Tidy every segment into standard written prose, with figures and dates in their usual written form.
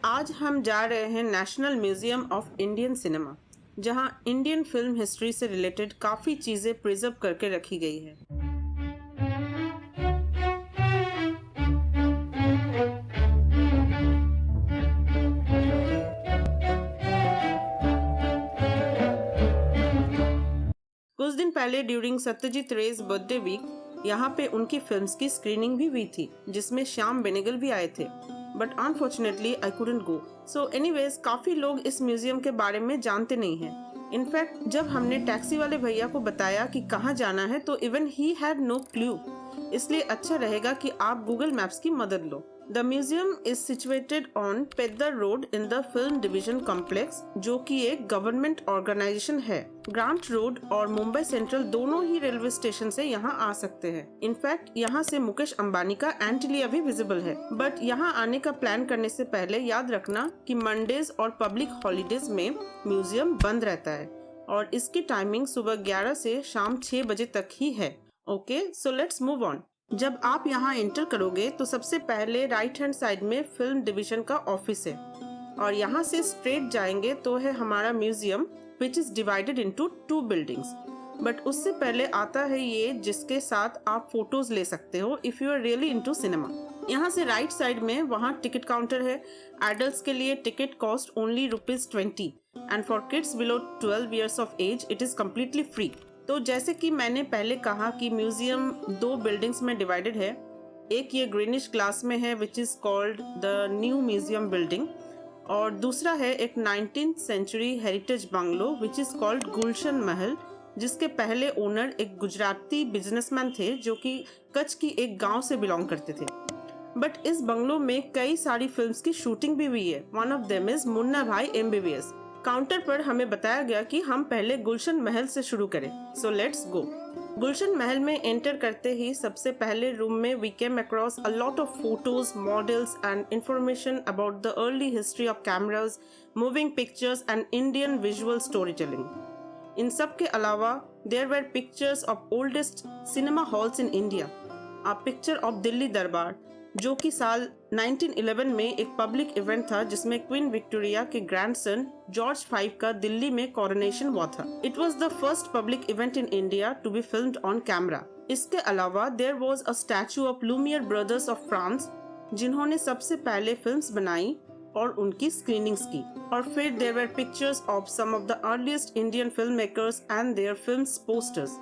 आज हम जा रहे हैं national museum of Indian cinema, जहां इंडियन फिल्म हिस्ट्री से रिलेटेड काफ़ी चीज़ें प्रिजर्व करके रखी गई है। कुछ दिन पहले ड्यूरिंग सत्यजीत रे's बर्थडे वीक यहाँ पे उनकी फिल्म्स की स्क्रीनिंग भी हुई थी, जिसमें श्याम बेनेगल भी आए थे, but unfortunately I couldn't go. So anyways, काफ़ी लोग इस म्यूजियम के बारे में जानते नहीं हैं। इनफैक्ट जब हमने टैक्सी वाले भैया को बताया कि कहाँ जाना है तो even he had no clue. इसलिए अच्छा रहेगा कि आप गूगल मैप्स की मदद लो। The museum is situated on Peddar Road in the film division complex, जो कि एक गवर्नमेंट ऑर्गेनाइजेशन है। ग्रांट रोड और मुंबई सेंट्रल दोनों ही रेलवे स्टेशन से यहाँ आ सकते हैं। इनफैक्ट यहाँ से मुकेश अंबानी का एंटिलिया भी विजिबल है। बट यहाँ आने का प्लान करने से पहले याद रखना कि मंडेज और पब्लिक हॉलीडेज में म्यूजियम बंद रहता है और इसकी टाइमिंग सुबह 11 से शाम 6 बजे तक ही है। Okay, so let's move on. जब आप यहाँ एंटर करोगे तो सबसे पहले राइट हैंड साइड में फिल्म डिवीजन का ऑफिस है और यहाँ से स्ट्रेट जाएंगे तो है हमारा museum, which is divided into 2 buildings. But उससे पहले आता है ये जिसके साथ आप फोटोज ले सकते हो if you are really into cinema. यहाँ से राइट साइड में वहाँ टिकट काउंटर है। एडल्ट्स के लिए ticket cost only ₹20 and for kids below 12 years of age it is completely free. तो जैसे कि मैंने पहले कहा कि म्यूजियम 2 बिल्डिंग्स में डिवाइडेड है। एक ये ग्रीनिश ग्लास में है which is called the new museum building, और दूसरा है एक 19th century heritage bungalow which is called Gulshan Mahal, जिसके पहले ओनर एक गुजराती बिजनेसमैन थे जो कि कच्छ की एक गांव से बिलोंग करते थे। बट इस बंगलो में कई सारी फिल्म्स की शूटिंग भी हुई है। One of them is Munna भाई MBBS। काउंटर पर हमें बताया गया कि हम पहले गुलशन महल से शुरू करें, so let's go. Gulshan Mahal में एंटर करते ही सबसे पहले रूम में we came across a lot of photos, models and information about the early history of cameras, moving pictures and Indian visual story telling. इन सब के अलावा there were pictures of oldest cinema halls in India. A picture of Delhi Durbar, जो कि साल 1911 में एक public event था जिसमें क्वीन विक्टोरिया के ग्रैंडसन जॉर्ज V का दिल्ली में कोरोनेशन हुआ था। It was the first public event in India to be filmed on camera. इसके अलावा there was a statue of Lumiere brothers of France, जिन्होंने सबसे पहले फिल्म्स बनाई और उनकी स्क्रीनिंग्स की। और फिर there were pictures of some of the earliest Indian film makers and their films posters.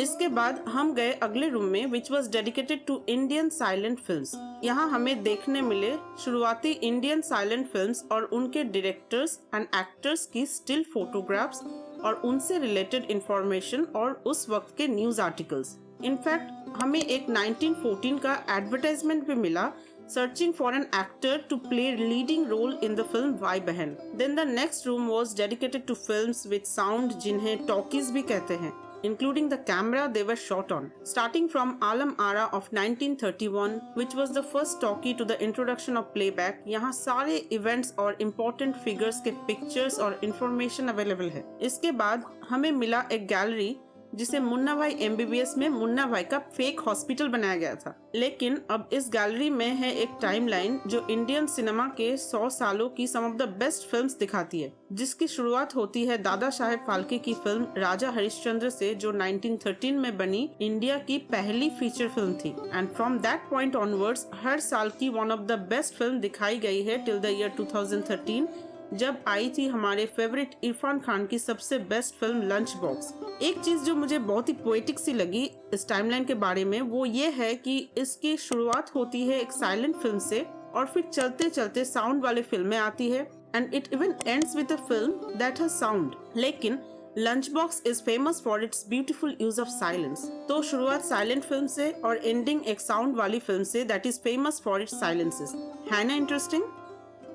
इसके बाद हम गए अगले रूम में which was dedicated to Indian silent films. यहाँ हमें देखने मिले शुरुआती इंडियन साइलेंट फिल्म्स और उनके डायरेक्टर्स एंड एक्टर्स की स्टिल फोटोग्राफ्स और उनसे रिलेटेड इंफॉर्मेशन और उस वक्त के न्यूज आर्टिकल्स। इनफैक्ट हमें एक 1914 का एडवर्टाइजमेंट भी मिला, searching for an actor to play leading role in the film भाई बहन। Then the next room was dedicated to films with sound, जिन्हें talkies भी कहते हैं, including the camera they were shot on. Starting from Alam Ara of 1931, which was the first talkie to the introduction of playback, यहाँ सारे events और important figures के pictures और information available है। इसके बाद हमें मिला एक गैलरी जिसे मुन्ना भाई MBBS में मुन्ना भाई का फेक हॉस्पिटल बनाया गया था। लेकिन अब इस गैलरी में है एक टाइमलाइन जो इंडियन सिनेमा के 100 सालों की सम ऑफ द बेस्ट फिल्म्स दिखाती है, जिसकी शुरुआत होती है दादा साहेब फाल्के की फिल्म राजा हरिश्चंद्र से, जो 1913 में बनी इंडिया की पहली फीचर फिल्म थी। And from that point onwards हर साल की one of the best film दिखाई गई है टिल द ईयर 2013, जब आई थी हमारे फेवरेट इरफान खान की सबसे बेस्ट फिल्म लंच बॉक्स। एक चीज जो मुझे बहुत ही पोएटिक सी लगी इस टाइमलाइन के बारे में वो ये है कि इसकी शुरुआत होती है एक साइलेंट फिल्म से और फिर चलते चलते साउंड वाले फिल्में आती है and it even ends with a film that has sound. लेकिन Lunchbox is famous for its beautiful use of silence. तो शुरुआत साइलेंट फिल्म से और एंडिंग एक साउंड वाली film say that is famous for it's silences. है ना interesting?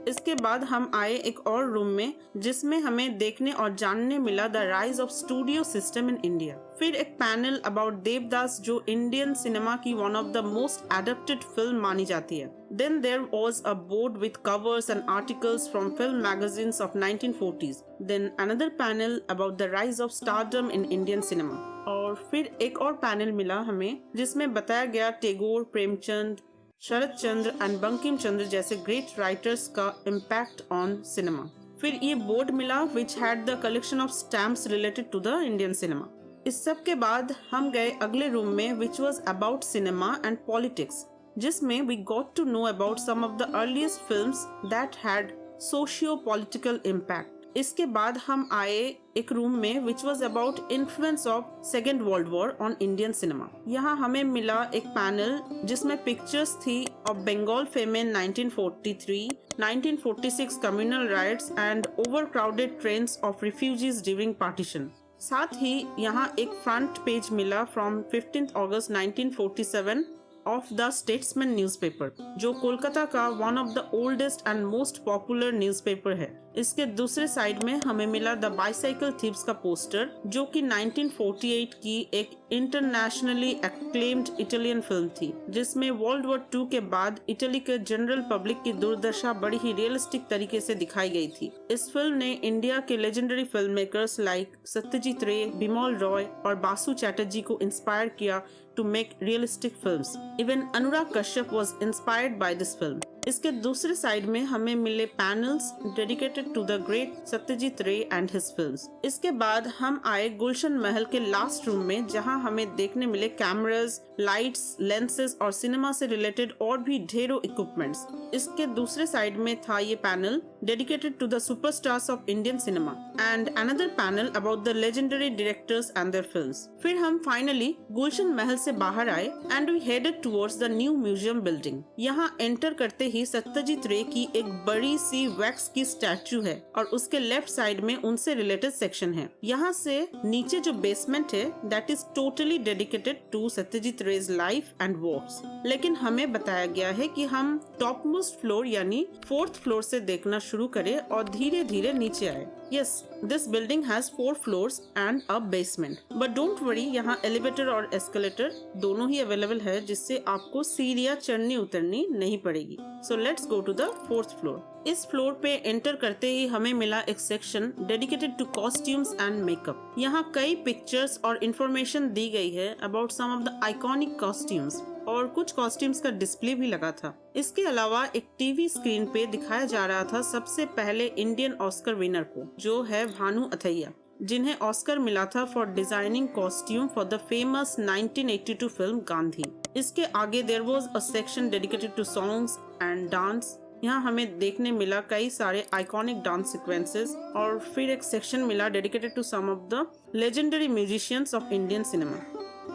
इसके बाद हम आए एक और रूम में जिसमें हमें देखने और जानने मिला the rise of studio system in India. फिर एक पैनल अबाउट देवदास, जो इंडियन सिनेमा की one of the most adapted film मानी जाती है। Then there was a board with covers and articles from film magazines of 1940s। Then another panel about the rise of stardom in Indian cinema. और फिर एक और panel मिला हमें जिसमें बताया गया टैगोर, प्रेमचंद, शरद चंद्र एंड बंकिम चंद्र जैसे ग्रेट राइटर्स का इम्पैक्ट ऑन सिनेमा। फिर ये बोर्ड मिला which had the collection of stamps related to the Indian cinema. इस सब के बाद हम गए अगले रूम में which was about cinema and politics, जिसमें we got to know about some of the earliest films that had socio political impact. इसके बाद हम आए एक रूम में which was about influence of second world war on Indian cinema. यहाँ हमें मिला एक पैनल जिसमें पिक्चर्स थी of Bengal famine 1943, 1946 communal riots and overcrowded trains of refugees during partition. साथ ही यहाँ एक फ्रंट पेज मिला from 15 August 1947 of the Statesman newspaper, जो कोलकाता का one of the oldest and most popular newspaper है। इसके दूसरे साइड में हमें मिला द बाइसाइकिल थीव्स का पोस्टर, जो कि 1948 की एक इंटरनेशनली एक्लेम्ड इटालियन फिल्म थी, जिसमें वर्ल्ड वॉर 2 के बाद इटली के जनरल पब्लिक की दुर्दशा बड़ी ही रियलिस्टिक तरीके से दिखाई गई थी। इस फिल्म ने इंडिया के legendary film makers like Satyajit रे, बिमल रॉय और बासु चैटर्जी को इंस्पायर किया to make realistic films. Even Anurag Kashyap was inspired by this film. इसके दूसरे साइड में हमें मिले panels dedicated to the great Satyajit Ray and his films. इसके बाद हम आए गुलशन महल के लास्ट रूम में, जहां हमें देखने मिले कैमरास, लाइट्स, लेंसेज और सिनेमा से रिलेटेड और भी ढेरों इक्विपमेंट्स। इसके दूसरे साइड में था ये panel dedicated to the superstars of Indian cinema and another panel about the legendary directors and their films. फिर हम फाइनली गुलशन महल से बाहर आए and we headed towards the new museum building. यहाँ एंटर करते ही सत्यजीत रे की एक बड़ी सी वैक्स की स्टैचू है और उसके लेफ्ट साइड में उनसे रिलेटेड सेक्शन है। यहाँ से नीचे जो बेसमेंट है that is totally dedicated to Satyajit Ray's life and works. लेकिन हमें बताया गया है कि हम टॉप मोस्ट फ्लोर यानी 4th फ्लोर से देखना शुरू करें और धीरे धीरे नीचे आए। Yes, this building has 4 floors and a basement. But don't worry, यहाँ एलिवेटर और एस्केलेटर दोनों ही अवेलेबल है, जिससे आपको सीढ़ियाँ चढ़नी उतरनी नहीं पड़ेगी। So let's go to the 4th floor. इस फ्लोर पे एंटर करते ही हमें मिला एक section dedicated to costumes and makeup. यहाँ कई पिक्चर्स और इन्फॉर्मेशन दी गई है about some of the iconic costumes और कुछ कॉस्ट्यूम्स का डिस्प्ले भी लगा था। इसके अलावा एक टीवी स्क्रीन पे दिखाया जा रहा था सबसे पहले इंडियन ऑस्कर विनर को, जो है भानु अथैया, जिन्हें ऑस्कर मिला था for designing costume for the famous 1982 film Gandhi. इसके आगे there was a section dedicated to songs and dance. यहाँ हमें देखने मिला कई सारे आइकॉनिक डांस सीक्वेंसेस और फिर एक सेक्शन मिला dedicated to some of the legendary musicians of Indian cinema.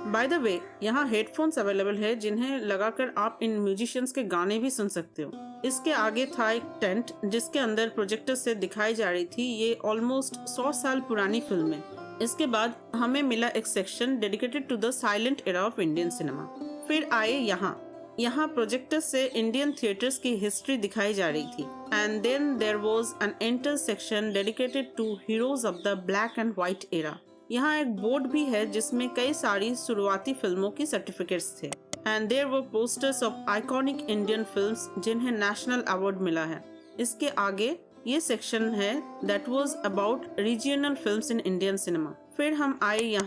By the way, यहाँ हेडफोन्स अवेलेबल है जिन्हें लगाकर आप इन म्यूजिशियंस के गाने भी सुन सकते हो। इसके आगे था एक टेंट जिसके अंदर प्रोजेक्टर से दिखाई जा रही थी ये ऑलमोस्ट 100 साल पुरानी फिल्में। इसके बाद हमें मिला एक section dedicated to the silent era of Indian cinema. फिर आए यहाँ प्रोजेक्टर से इंडियन थिएटर्स की हिस्ट्री दिखाई जा रही थी and then there was an entire section dedicated to heroes of the black and white era. यहाँ एक बोर्ड भी है जिसमें कई सारी शुरुआती फिल्मों की सर्टिफिकेट्स थे and there were posters of iconic Indian films जिन्हें नेशनल अवार्ड मिला है। इसके आगे ये सेक्शन है that was about regional films in Indian cinema. फिर हम आए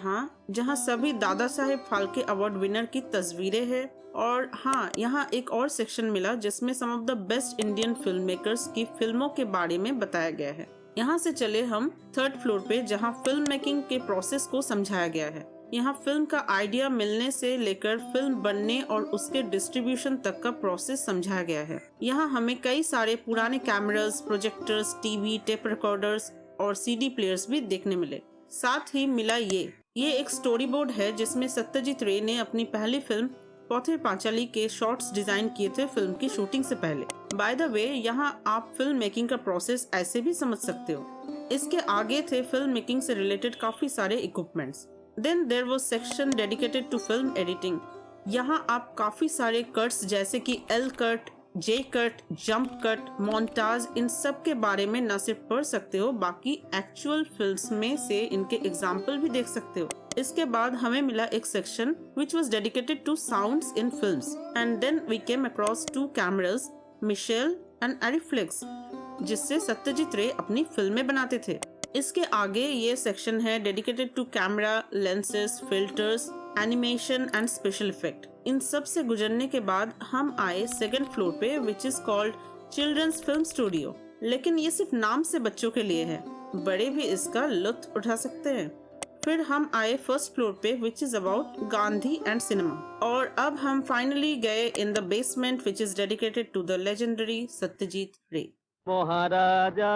जहाँ सभी दादा साहेब फाल्के अवार्ड विनर की तस्वीरें हैं और हाँ, यहाँ एक और सेक्शन मिला जिसमें some of the best Indian film makers की फिल्मों के बारे में बताया गया है। यहाँ से चले हम 3rd फ्लोर पे, जहाँ फिल्म मेकिंग के प्रोसेस को समझाया गया है। यहाँ फिल्म का आइडिया मिलने से लेकर फिल्म बनने और उसके डिस्ट्रीब्यूशन तक का प्रोसेस समझाया गया है। यहाँ हमें कई सारे पुराने cameras, projectors, TV, tape recorders और सीडी प्लेयर्स भी देखने मिले। साथ ही मिला ये एक स्टोरी बोर्ड है जिसमें सत्यजीत रे ने अपनी पहली फिल्म पौथिर पांचाली के शॉर्ट्स डिजाइन किए थे फिल्म की शूटिंग से पहले। बाय द वे, यहाँ आप फिल्म मेकिंग का प्रोसेस ऐसे भी समझ सकते हो। इसके आगे थे फिल्म मेकिंग से रिलेटेड काफी सारे equipments. Then there was section dedicated to film editing. यहाँ आप काफी सारे कट्स जैसे कि L cut, J cut, jump cut, montage, इन सब के बारे में न सिर्फ पढ़ सकते हो बाकी एक्चुअल फिल्म्स में से इनके एग्जाम्पल भी देख सकते हो। इसके बाद हमें मिला एक section which was dedicated to sounds in films and then we came across 2 cameras, Michel and Arriflex, जिससे सत्यजीत रे अपनी फिल्में बनाते थे। इसके आगे ये सेक्शन है dedicated to camera, lenses, filters animation and special effect, इन सब से गुजरने के बाद हम आए सेकंड फ्लोर पे which is called children's film studio. लेकिन ये सिर्फ नाम से बच्चों के लिए है, बड़े भी इसका लुत्फ उठा सकते हैं। फिर हम आए फर्स्ट फ्लोर पे which is about Gandhi and cinema, और अब हम फाइनली गए in the basement which is dedicated to the legendary Satyajit Ray. Maharaja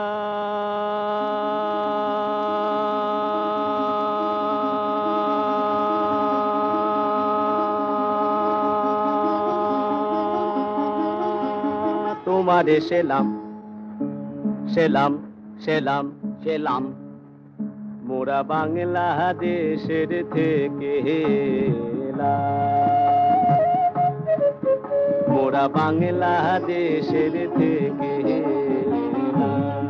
তোমারে সেলাম সেলাম সেলাম সেলাম, মোরা বাংলাদেশের থেকে এলাম, মোরা বাংলাদেশের থেকে এলাম।